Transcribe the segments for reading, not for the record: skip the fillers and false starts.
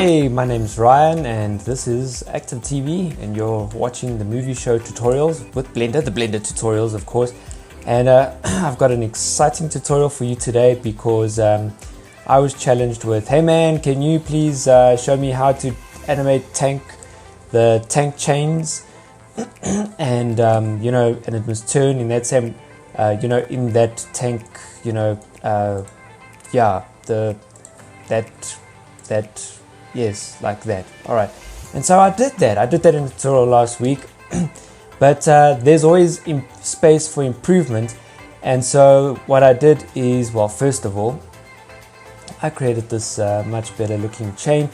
Hey, my name's Ryan and this is Active TV and you're watching the movie show tutorials with Blender, the Blender tutorials of course. And I've got an exciting tutorial for you today because I was challenged with, hey man, can you please show me how to animate the tank chains and and it must turn in that same in that tank, yes, like that. All right, and so I did that in the tutorial last week. But there's always space for improvement, and so what I did is, well, first of all, I created this much better looking chain.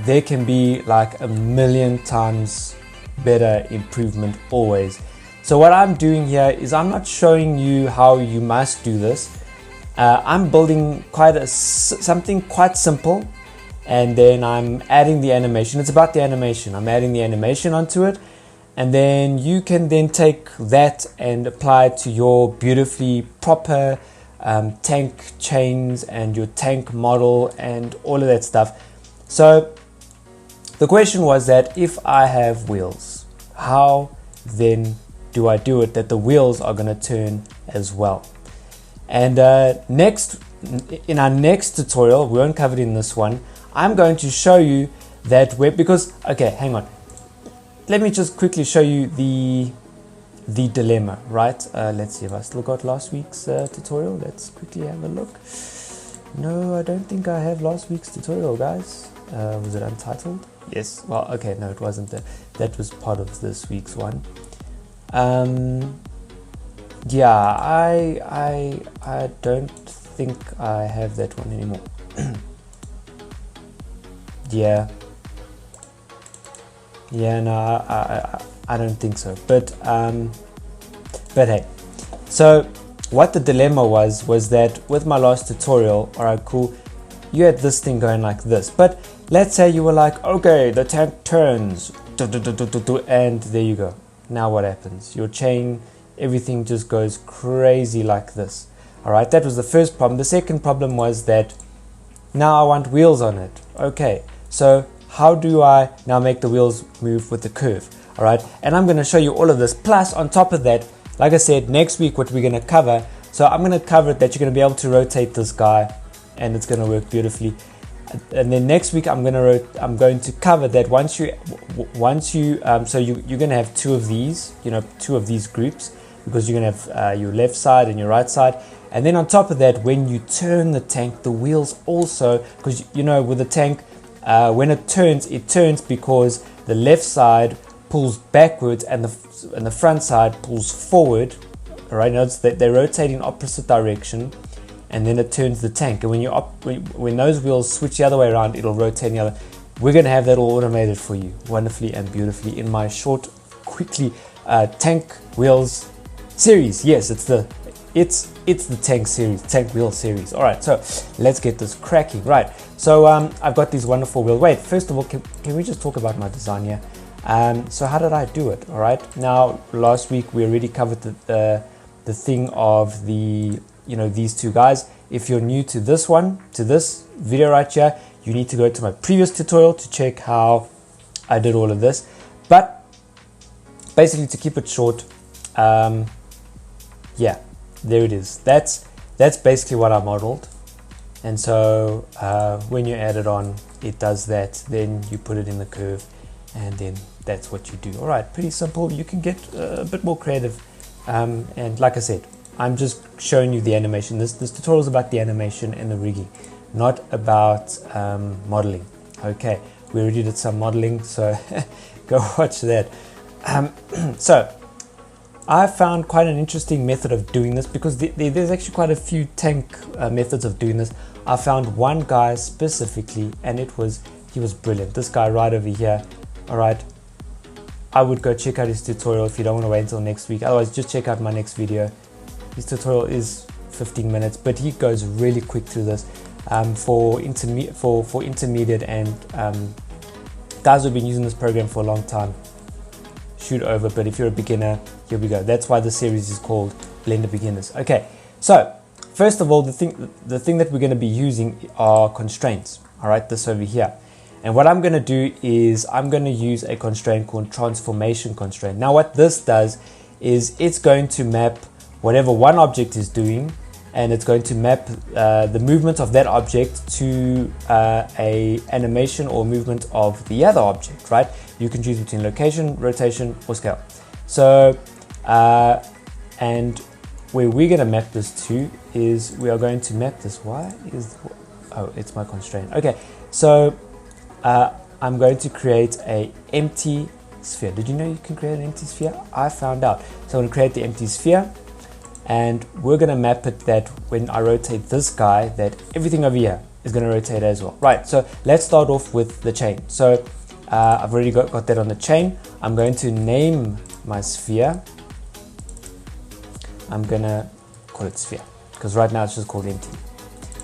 There can be like a million times better improvement always. So what I'm doing here is I'm not showing you how you must do this. I'm building something quite simple, and then I'm adding the animation. It's about the animation. I'm adding the animation onto it, and then you can then take that and apply it to your beautifully proper tank chains and your tank model and all of that stuff. So the question was that if I have wheels, how then do I do it that the wheels are going to turn as well? And in our next tutorial, we won't cover it in this one, I'm going to show you that okay, hang on. Let me just quickly show you the dilemma, right? Let's see if I still got last week's tutorial. Let's quickly have a look. No, I don't think I have last week's tutorial, guys. Was it Untitled? Yes. Well, okay, no, it wasn't. That was part of this week's one. Yeah, I don't think I have that one anymore. Yeah, no, I don't think so. But hey, so what the dilemma was that with my last tutorial, all right, cool, you had this thing going like this. But let's say you were like, okay, the tank turns, and there you go. Now what happens? Your chain, everything just goes crazy like this. All right, that was the first problem. The second problem was that now I want wheels on it. Okay, so how do I now make the wheels move with the curve? All right, and I'm going to show you all of this. Plus, on top of that, like I said, next week what we're going to cover. So I'm going to cover it that you're going to be able to rotate this guy, and it's going to work beautifully. And then next week I'm going to cover that once you so you're going to have two of these groups, because you're going to have your left side and your right side. And then on top of that, when you turn the tank, the wheels also, because with the tank, when it turns because the left side pulls backwards and the front side pulls forward. All right, notice that they rotate in opposite direction, and then it turns the tank. And when those wheels switch the other way around, it'll rotate the other. We're going to have that all automated for you, wonderfully and beautifully, in my short, quickly tank wheels series. Yes, it's the tank wheel series. All right, so let's get this cracking. Right, so I've got these wonderful wheels. Wait, first of all, can we just talk about my design here? So how did I do it? All right, now last week we already covered the thing of these two guys. If you're new to this video right here, you need to go to my previous tutorial to check how I did all of this. But basically, to keep it short, yeah, there it is. That's basically what I modeled. And so when you add it on, it does that. Then you put it in the curve, and then that's what you do. All right, pretty simple. You can get a bit more creative. And like I said, I'm just showing you the animation. This tutorial is about the animation and the rigging, not about modeling. Okay, we already did some modeling, so go watch that. So I found quite an interesting method of doing this, because there's actually quite a few tank methods of doing this. I found one guy specifically, and he was brilliant. This guy right over here. All right, I would go check out his tutorial if you don't want to wait until next week. Otherwise, just check out my next video. His tutorial is 15 minutes, but he goes really quick through this for intermediate and guys who've been using this program for a long time. Shoot over, but if you're a beginner, here we go. That's why the series is called Blender Beginners. Okay, so first of all, the thing that we're going to be using are constraints. All right, this over here. And what I'm going to do is I'm going to use a constraint called transformation constraint. Now what this does is it's going to map whatever one object is doing, and it's going to map the movement of that object to a animation or movement of the other object, right? You can choose between location, rotation, or scale. So, and where we're going to map this to is we are going to map this. Oh, it's my constraint. Okay, so I'm going to create a empty sphere. Did you know you can create an empty sphere? I found out. So I'm going to create the empty sphere, and we're going to map it that when I rotate this guy, that everything over here is going to rotate as well. Right, so let's start off with the chain. So I've already got that on the chain. I'm going to name my sphere. I'm going to call it sphere, because right now it's just called empty.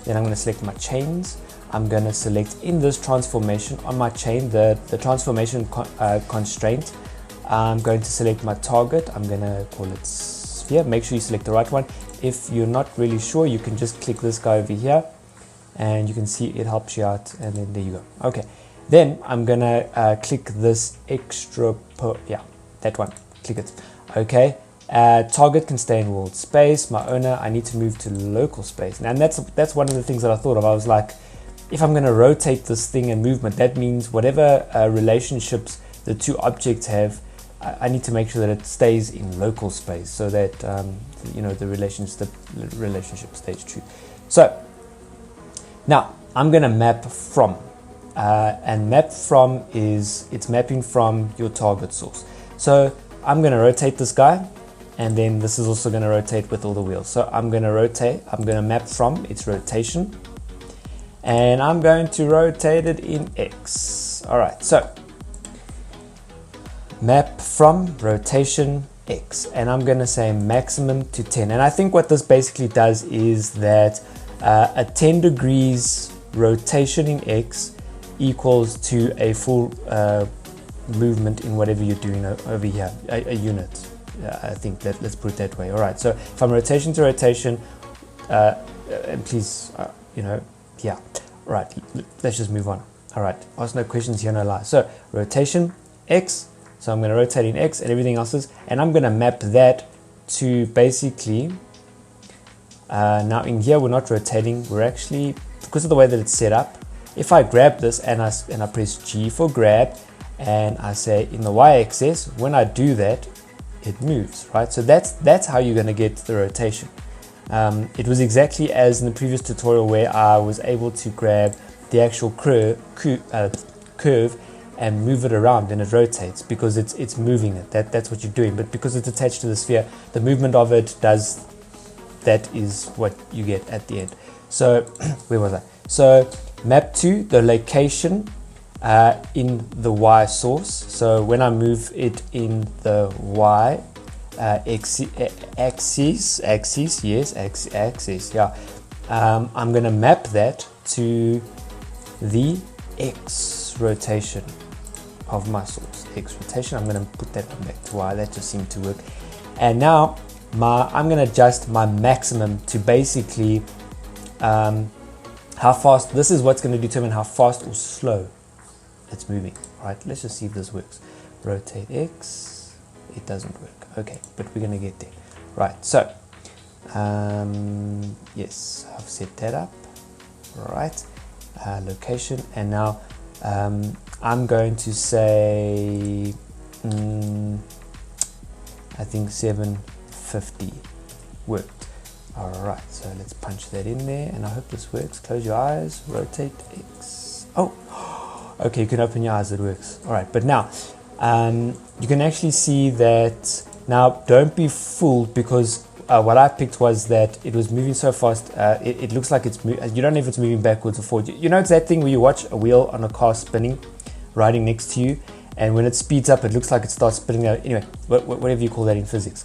Then I'm going to select my chains. I'm going to select in this transformation on my chain, the transformation constraint. I'm going to select my target. I'm going to call it sphere. Make sure you select the right one. If you're not really sure, you can just click this guy over here and you can see it helps you out, and then there you go. Okay, then I'm going to click this extra, that one, click it. Okay. Target constraint world space, my owner, I need to move to local space. And that's one of the things that I thought of. I was like, if I'm going to rotate this thing and movement, that means whatever relationships the two objects have, I need to make sure that it stays in local space so that the relationship stays true. So now I'm going to map from, and map from it's mapping from your target source. So I'm going to rotate this guy, and then this is also going to rotate with all the wheels. So I'm going to map from its rotation, and I'm going to rotate it in X. All right, so map from rotation X, and I'm going to say maximum to 10. And I think what this basically does is that a 10 degrees rotation in X equals to a full movement in whatever you're doing over here, a unit. I think that, let's put it that way. All right, so from rotation to rotation, and please, yeah, right, let's just move on. All right, ask no questions here, no lies. So rotation X, so I'm going to rotate in X and everything else is, and I'm going to map that to basically, now in here we're not rotating, we're actually, because of the way that it's set up, if I grab this and I press G for grab, and I say in the y-axis, when I do that, it moves, right? So that's how you're going to get the rotation. It was exactly as in the previous tutorial where I was able to grab the actual curve and move it around, and it rotates because it's moving it. That's what you're doing. But because it's attached to the sphere, the movement of it does. That is what you get at the end. So where was I? So map to the location in the Y source. So when I move it in the Y axis, yeah, I'm going to map that to the X rotation of my source. X rotation, I'm going to put that back to Y. That just seemed to work. And now I'm going to adjust my maximum to basically how fast. This is what's going to determine how fast or slow it's moving. Right, let's just see if this works. Rotate X, it doesn't work. Okay, but we're going to get there. Right, so yes, I've set that up. Right, location, and now I'm going to say I think 750 worked. All right, so let's punch that in there, and I hope this works. Close your eyes, rotate X. Oh, okay, you can open your eyes, it works. All right, but now you can actually see that. Now don't be fooled, because what I picked was that it was moving so fast, it looks like it's you don't know if it's moving backwards or forward. You know, it's that thing where you watch a wheel on a car spinning riding next to you, and when it speeds up it looks like it starts spinning out. Anyway, whatever you call that in physics.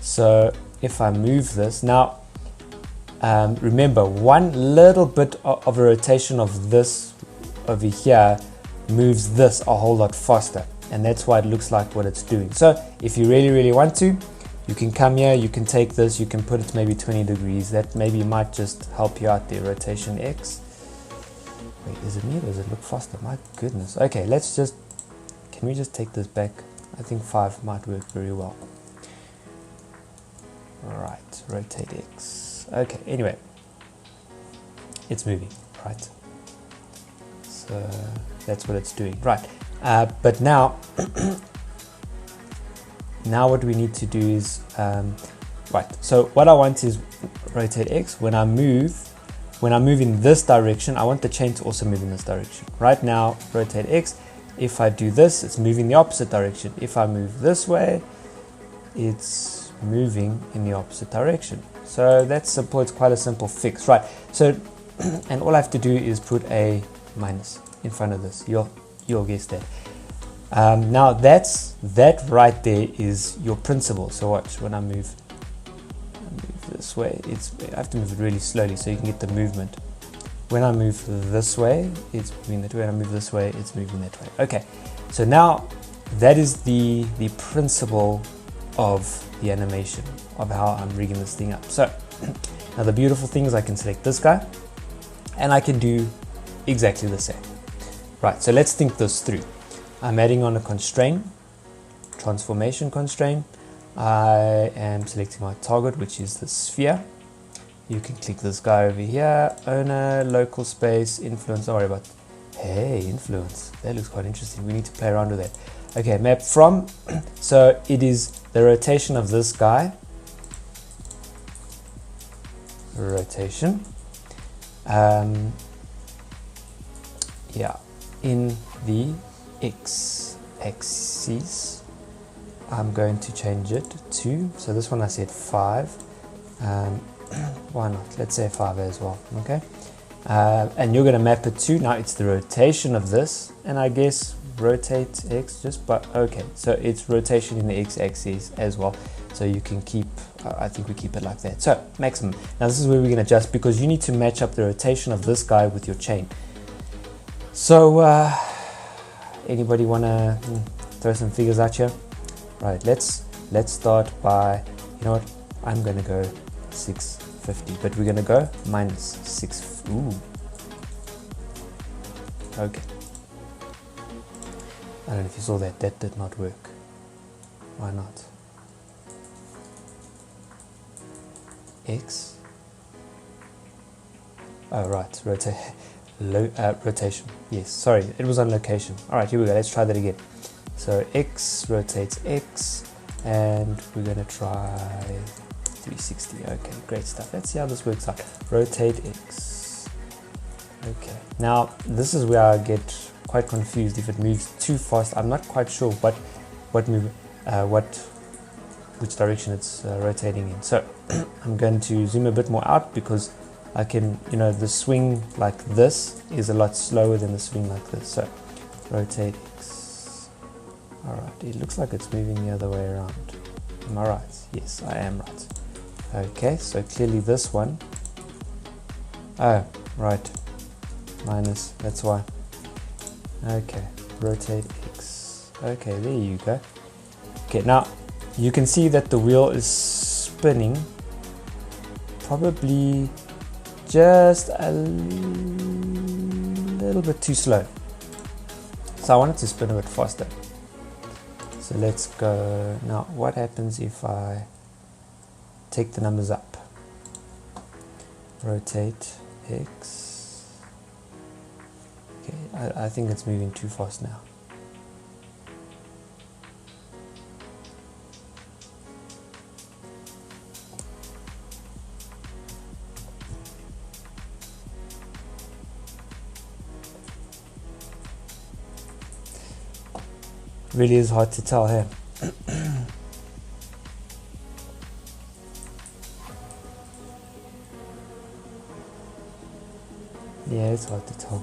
So if I move this now, remember, one little bit of a rotation of this over here moves this a whole lot faster, and that's why it looks like what it's doing. So if you really want to, you can come here, you can take this, you can put it maybe 20 degrees. That maybe might just help you out there. Rotation X, Wait, is it me or does it look faster? My goodness. Okay, let's just, can we just take this back? I think 5 might work very well. Right, rotate X. Okay, anyway, it's moving, right? So that's what it's doing, right? But now, now what we need to do is, right, so what I want is rotate X. When I move in this direction, I want the chain to also move in this direction. Right now, rotate X. If I do this, it's moving the opposite direction. If I move this way, it's moving in the opposite direction. So that's simple. It's quite a simple fix, right? So, and all I have to do is put a minus in front of this. You'll guess that. Now that right there is your principle. So watch, when I move this way, I have to move it really slowly so you can get the movement. When I move this way, it's moving that way. When I move this way, it's moving that way. Okay, so now that is the principle of the animation, of how I'm rigging this thing up. So now the beautiful thing is I can select this guy and I can do exactly the same. Right, so let's think this through. I'm adding on a constraint, transformation constraint. I am selecting my target, which is the sphere. You can click this guy over here, owner, local space, influence. Don't worry about, hey, influence. That looks quite interesting. We need to play around with that. Okay, map from, so it is the rotation of this guy. Rotation. Yeah, in the x-axis. I'm going to change it to, so this one I said 5. Why not? Let's say 5 as well, okay? And you're going to map it to, now it's the rotation of this, and I guess rotate X just, but okay, so it's rotation in the X-axis as well. So you can keep, I think we keep it like that. So maximum. Now this is where we're going to adjust because you need to match up the rotation of this guy with your chain. So anybody want to throw some figures out here? Right, let's start by, you know what, I'm going to go 650, but we're going to go minus 6. Ooh. Okay. I don't know if you saw that. That did not work. Why not? X. Oh, right. Rotation. Yes. Sorry, it was on location. All right, here we go. Let's try that again. So X rotates X, and we're going to try 360. Okay, great stuff. Let's see how this works out. Rotate X. Okay. Now this is where I get quite confused. If it moves too fast, I'm not quite sure which direction it's rotating in. So I'm going to zoom a bit more out because I can, the swing like this is a lot slower than the swing like this. So rotate X. All right, it looks like it's moving the other way around. Am I right? Yes, I am right. Okay, so clearly this one. Oh, right. Minus, that's why. Okay, rotate X. Okay, there you go. Okay, now you can see that the wheel is spinning probably just a little bit too slow. So I want it to spin a bit faster. So let's go. Now, what happens if I take the numbers up? Rotate X. Okay, I think it's moving too fast now. Really is hard to tell here. Yeah, it's hard to tell,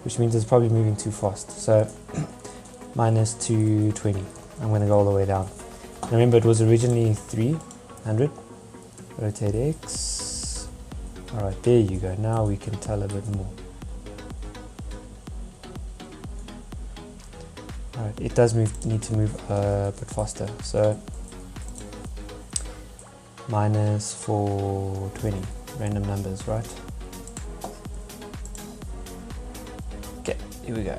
which means it's probably moving too fast. So minus 220. I'm going to go all the way down. Remember, it was originally 300. Rotate X. All right, there you go. Now we can tell a bit more. All right, it does need to move a bit faster. So minus 420. Random numbers, right? Here we go.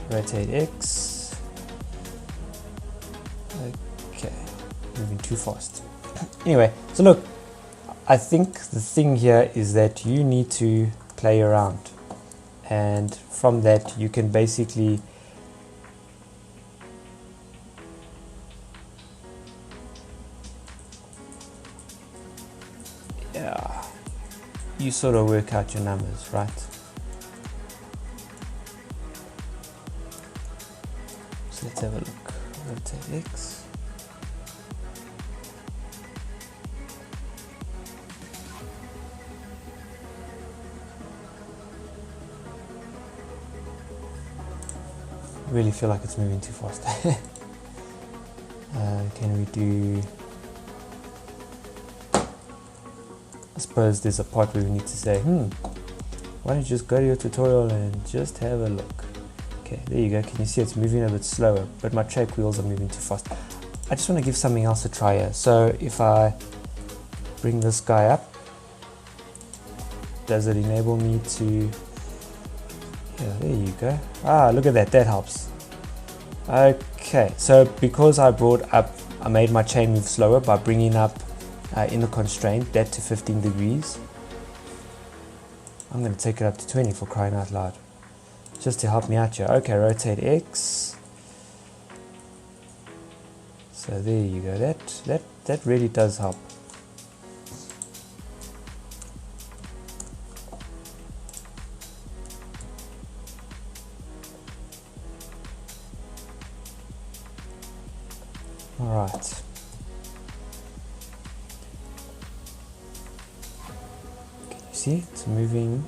Rotate X. Okay, moving too fast. Anyway, so look, I think the thing here is that you need to play around, and from that you can basically you sort of work out your numbers, right? So let's have a look. Rotate X. I really feel like it's moving too fast. Can we do... I suppose there's a part where we need to say, why don't you just go to your tutorial and just have a look. Okay, there you go. Can you see it's moving a bit slower, but my track wheels are moving too fast. I just want to give something else a try here. So if I bring this guy up, does it enable me to... Yeah, there you go. Ah, look at that, that helps. Okay, so because I made my chain move slower by bringing up in the constraint that to 15 degrees. I'm going to take it up to 20 for crying out loud, just to help me out here. Okay, rotate X. So there you go. That really does help. All right. See, it's moving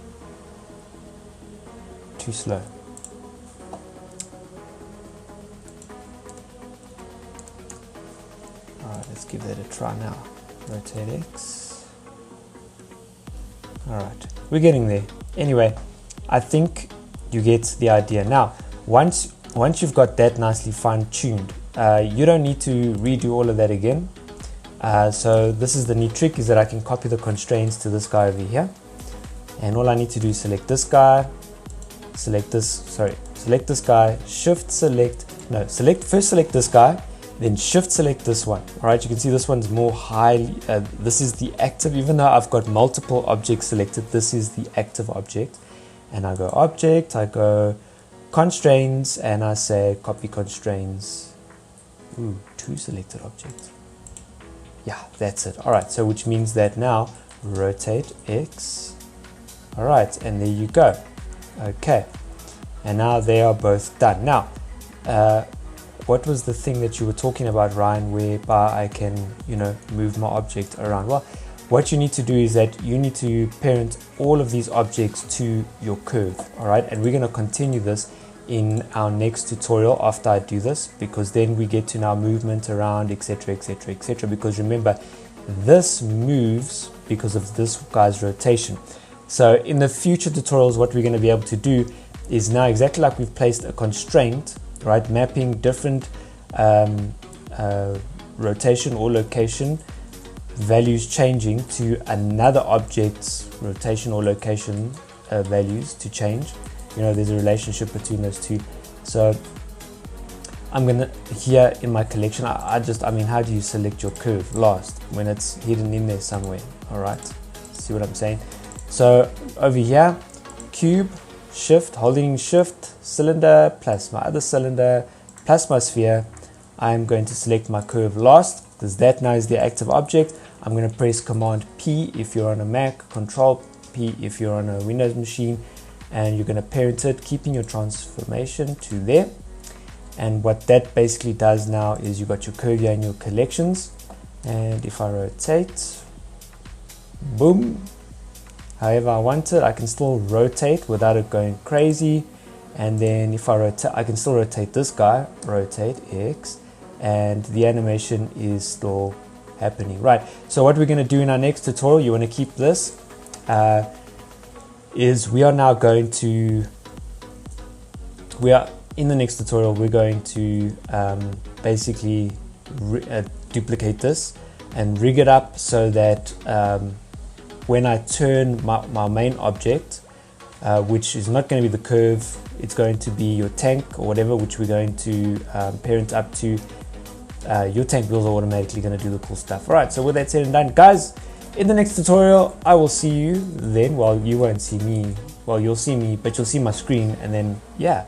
too slow. Alright, let's give that a try now. Rotate X. Alright, we're getting there. Anyway, I think you get the idea. Now, once you've got that nicely fine-tuned, you don't need to redo all of that again. So this is the neat trick, is that I can copy the constraints to this guy over here. And all I need to do is select this guy, select this guy, first select this guy, then shift select this one. All right, you can see this one's more highly, this is the active, even though I've got multiple objects selected, this is the active object. And I go object, I go constraints, and I say copy constraints. Ooh, 2 selected objects. Yeah, that's it. All right, so which means that now rotate X. All right, and there you go. Okay, and now they are both done. Now, what was the thing that you were talking about, Ryan, whereby I can, move my object around? Well, what you need to do is that you need to parent all of these objects to your curve. All right, and we're going to continue this in our next tutorial after I do this, because then we get to now movement around, etc, etc, etc, because remember, this moves because of this guy's rotation. So in the future tutorials, what we're going to be able to do is now, exactly like we've placed a constraint, right, mapping different rotation or location values changing to another object's rotation or location values to change. There's a relationship between those two. So I'm gonna, here in my collection, I mean, how do you select your curve last when it's hidden in there somewhere? All right, see what I'm saying? So over here, cube, shift, holding shift, cylinder plus my other cylinder plus my sphere, I'm going to select my curve last, because that now is the active object. I'm going to press Command P if you're on a Mac, Control P if you're on a Windows machine, and you're going to parent it, keeping your transformation to there. And what that basically does now is you got your curve here in your collections, and if I rotate, boom, however I want it, I can still rotate without it going crazy. And then if I rotate, I can still rotate this guy, rotate X, and the animation is still happening. Right, so what we're going to do in our next tutorial, you want to keep this, is we are now going to, in the next tutorial, we're going to basically duplicate this and rig it up so that when I turn my main object, which is not going to be the curve. It's going to be your tank or whatever, which we're going to parent up to. Your tank wheels are automatically going to do the cool stuff. All right, so with that said and done, guys, in the next tutorial, I will see you then. Well, you won't see me. Well, you'll see me, but you'll see my screen, and then, yeah,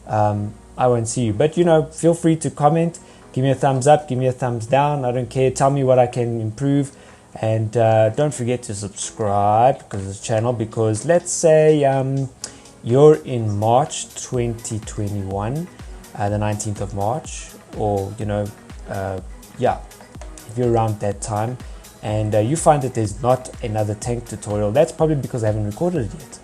I won't see you. But, you know, feel free to comment. Give me a thumbs up. Give me a thumbs down. I don't care. Tell me what I can improve. And don't forget to subscribe to this channel, because let's say you're in March 2021, the 19th of March, or, you know, yeah, if you're around that time, and you find that there's not another tank tutorial, that's probably because I haven't recorded it yet.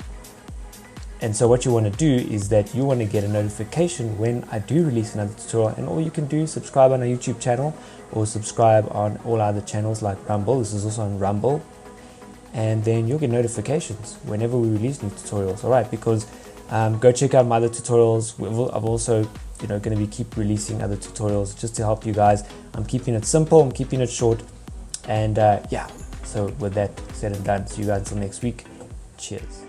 And so what you want to do is that you want to get a notification when I do release another tutorial, and all you can do is subscribe on our YouTube channel or subscribe on all other channels like Rumble. This is also on Rumble, and then you'll get notifications whenever we release new tutorials. All right, because go check out my other tutorials. I'm also, you know, going to be keep releasing other tutorials just to help you guys. I'm keeping it simple, I'm keeping it short, and yeah, so with that said and done, see you guys until next week. Cheers.